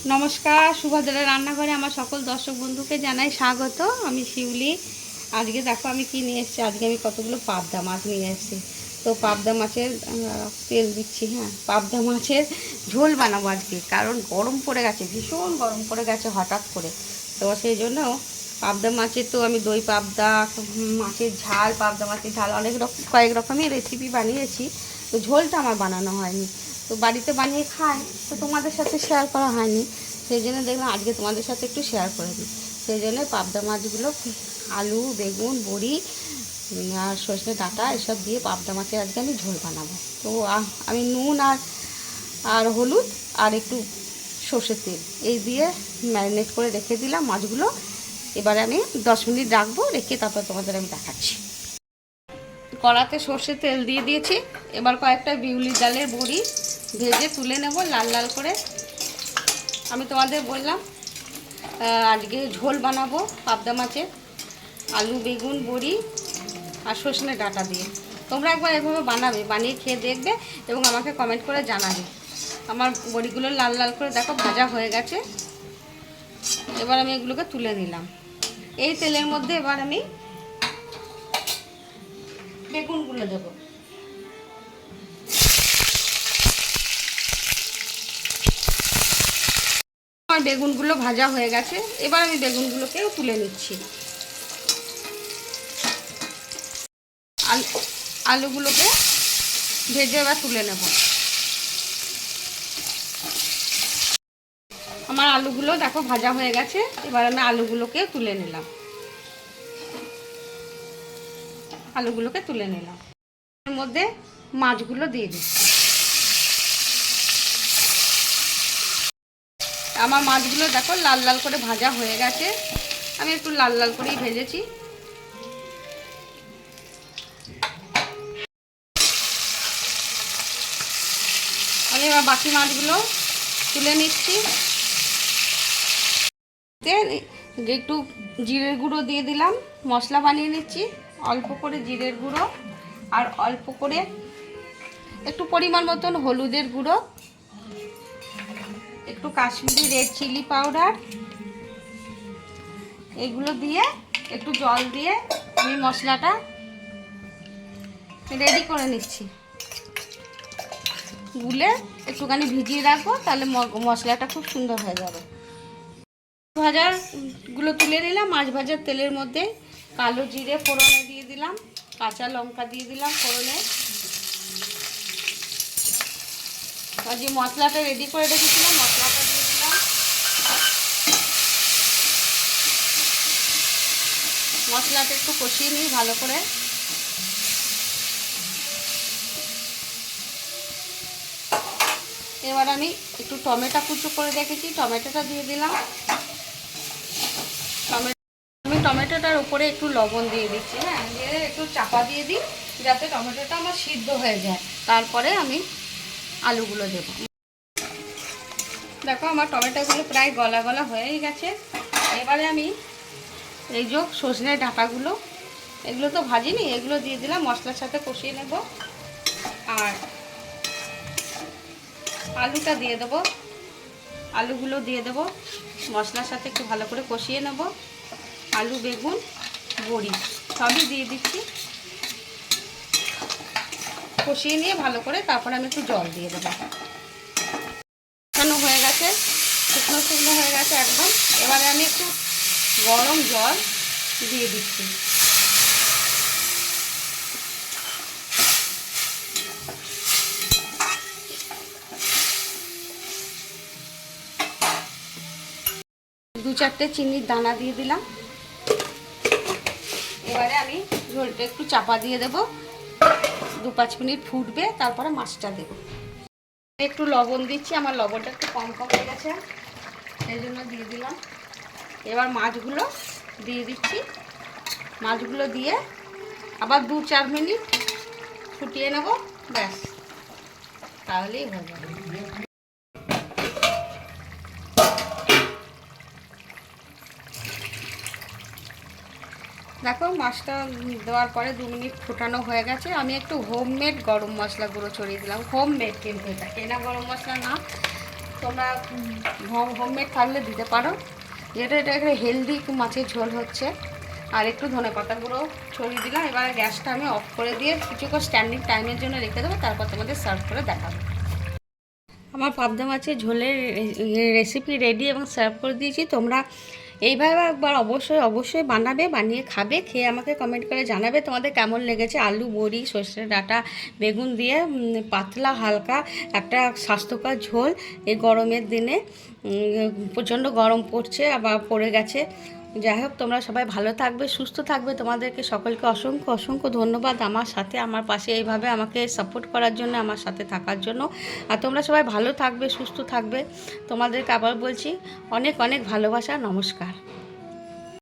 নমস্কার, সুভদ্রা রান্নাঘরে আমার সকল দর্শক বন্ধুকে জানাই স্বাগত। আমি শিউলি। আজকে দেখো আমি কি নিয়ে এসেছি। আজকে আমি কতগুলো পাবদা মাছ নিয়ে এসেছি। তো পাবদা মাছের তেল দিচ্ছি। হ্যাঁ, পাবদা মাছের ঝোল বানাবো আজকে, কারণ গরম পড়ে গেছে, ভীষণ গরম পড়ে গেছে হঠাৎ করে। তো সেই জন্য পাবদা মাছের তো আমি দই পাবদা, মাছের ঝাল, পাবদা মাছের ঝাল অনেক রকম কয়েক রকমই রেসিপি বানিয়েছি। তো ঝোলটা আমার বানানো হয়নি, তো বাড়িতে বানিয়ে খাই, তো তোমাদের সাথে শেয়ার করা হয়নি। সেই জন্য দেখলাম আজকে তোমাদের সাথে একটু শেয়ার করে দিই। সেই জন্য পাবদা মাছগুলো আলু, বেগুন, বড়ি আর সজনে ডাঁটা এসব দিয়ে পাবদা মাছের আজকে আমি ঝোল বানাবো। তো আমি নুন আর হলুদ আর একটু সর্ষের তেল এই দিয়ে ম্যারিনেট করে রেখে দিলাম মাছগুলো। এবারে আমি 10 মিনিট রাখবো, রেখে তারপর তোমাদের আমি দেখাচ্ছি। কড়াতে সর্ষের তেল দিয়ে দিয়েছি। এবার কয়েকটা বিউলি ডালের বড়ি ভেজে তুলে নেব লাল লাল করে। আমি তোমাদের বললাম আজকে ঝোল বানাবো পাবদা মাছের, আলু, বেগুন, বড়ি আর সজনে ডাঁটা দিয়ে। তোমরা একবার এভাবে বানাবে, বানিয়ে খেয়ে দেখবে এবং আমাকে কমেন্ট করে জানাবে। আমার বড়িগুলো লাল লাল করে দেখো ভাজা হয়ে গেছে। এবার আমি এগুলোকে তুলে নিলাম। এই তেলের মধ্যে এবার আমি বেগুনগুলো দেবো। আমার বেগুনগুলো ভাজা হয়ে গেছে। এবার আমি বেগুনগুলোকেও তুলে নিচ্ছি। আলুগুলোকে ভেজে এবার তুলে নেব। আমার আলুগুলো দেখো ভাজা হয়ে গেছে। এবার আমি আলুগুলোকেও তুলে নিলাম। এর মধ্যে মাছগুলো দিয়ে দিচ্ছি। আমার মাছগুলো দেখো লাল লাল করে ভাজা হয়ে গেছে। আমি একটু লাল লাল করেই ভেজেছি। আমি এবার বাকি মাছগুলো তুলে নিচ্ছি। একটু জিরের গুঁড়ো দিয়ে দিলাম, মশলা বানিয়ে নিচ্ছি। অল্প করে জিরের গুঁড়ো আর অল্প করে একটু পরিমাণ মতন হলুদের গুঁড়ো, একটু কাশ্মীরি রেড চিলি পাউডার, এগুলো দিয়ে একটু জল দিয়ে আমি মশলাটা রেডি করে নিচ্ছি। গুলে একটুখানি ভিজিয়ে রাখবো, তাহলে মশলাটা খুব সুন্দর হয়ে যাবে। ভাজাগুলো তুলে নিলাম। মাছ ভাজার তেলের মধ্যে কালো জিরে ফোড়নে দিয়ে দিলাম, কাঁচা লঙ্কা দিয়ে দিলাম ফোড়নে। আর যে মশলাটা রেডি করে রেখেছিলাম মশলাটা দিয়ে দিলাম। মশলাটা একটু কষিয়ে নিই ভালো করে। এবার আমি একটু টমেটো কুচো করে রেখেছি, টমেটোটা দিয়ে দিলাম। আমি টমেটোটার উপরে একটু লবণ দিয়ে দিচ্ছি। হ্যাঁ, দিয়ে একটু চাপা দিয়ে দিই যাতে টমেটোটা আমার সিদ্ধ হয়ে যায়। তারপরে আমি আলুগুলো দেব। দেখো আমার টমেটোগুলো প্রায় গলা গলা হয়েই গেছে। এবারে আমি এই যে সজনে ডাঁটাগুলো, এগুলো তো ভাজিনি, এগুলো দিয়ে দিলাম, মশলার সাথে কষিয়ে নেব। আর আলুটা দিয়ে দেবো, আলুগুলো দিয়ে দেবো, মশলার সাথে একটু ভালো করে কষিয়ে নেব। আলু, বেগুন, বড়ি সবই দিয়ে দিচ্ছি। কষিয়ে নিয়ে ভালো করে তারপরে আমি একটু জল দিয়ে দেবো। শুকনো হয়ে গেছে, শুকনো হয়ে গেছে একদম। এবারে আমি একটু গরম জল দিয়ে দিচ্ছি। দু চারটে চিনির দানা দিয়ে দিলাম। এবারে আমি ঝোলটা একটু চাপা দিয়ে দেব। 2-5 মিনিট ফুটবে, তারপরে মাছটা দেবো। একটু লবণ দিচ্ছি, আমার লবণটা একটু কম হয়ে গেছে, সেই জন্য দিয়ে দিলাম। এবার মাছগুলো দিয়ে দিচ্ছি। মাছগুলো দিয়ে আবার 2-4 মিনিট ফুটিয়ে নেব, ব্যাস, তাহলেই হয়ে যাবে। দেখো মাছটা দেওয়ার পরে 2 মিনিট ফোটানো হয়ে গেছে। আমি একটু হোমমেড গরম মশলা গুঁড়ো ছড়িয়ে দিলাম। হোমমেড কিন্তু, এটা কেনা গরম মশলা না, তোমরা হোমমেড থাকলে দিতে পারো। যেটা এটা একটা হেলদি মাছের ঝোল হচ্ছে। আর একটু ধনেপাতা গুঁড়ো ছড়িয়ে দিলাম। এবার গ্যাসটা আমি অফ করে দিয়ে কিছুক্ষণ স্ট্যান্ডিং টাইমের জন্য রেখে দেবো, তারপর তোমাদের সার্ভ করে দেখাবো। আমার পাবদা মাছের ঝোলের রেসিপি রেডি এবং সার্ভ করে দিয়েছি। তোমরা এইভাবে একবার অবশ্যই বানাবে, বানিয়ে খাবে, খেয়ে আমাকে কমেন্ট করে জানাবে তোমাদের কেমন লেগেছে। আলু, বড়ি, সর্ষের ডাঁটা, বেগুন দিয়ে পাতলা হালকা একটা স্বাস্থ্যকর ঝোল এই গরমের দিনে। প্রচণ্ড গরম পড়ছে, আবার পড়ে গেছে। যাই হোক, তোমরা সবাই ভালো থাকবে, সুস্থ থাকবে। তোমাদেরকে সকলকে অসংখ্য ধন্যবাদ আমার সাথে, আমার পাশে এইভাবে আমাকে সাপোর্ট করার জন্য, আমার সাথে থাকার জন্য। আর তোমরা সবাই ভালো থাকবে, সুস্থ থাকবে। তোমাদেরকে আবার বলছি অনেক ভালোবাসা, নমস্কার।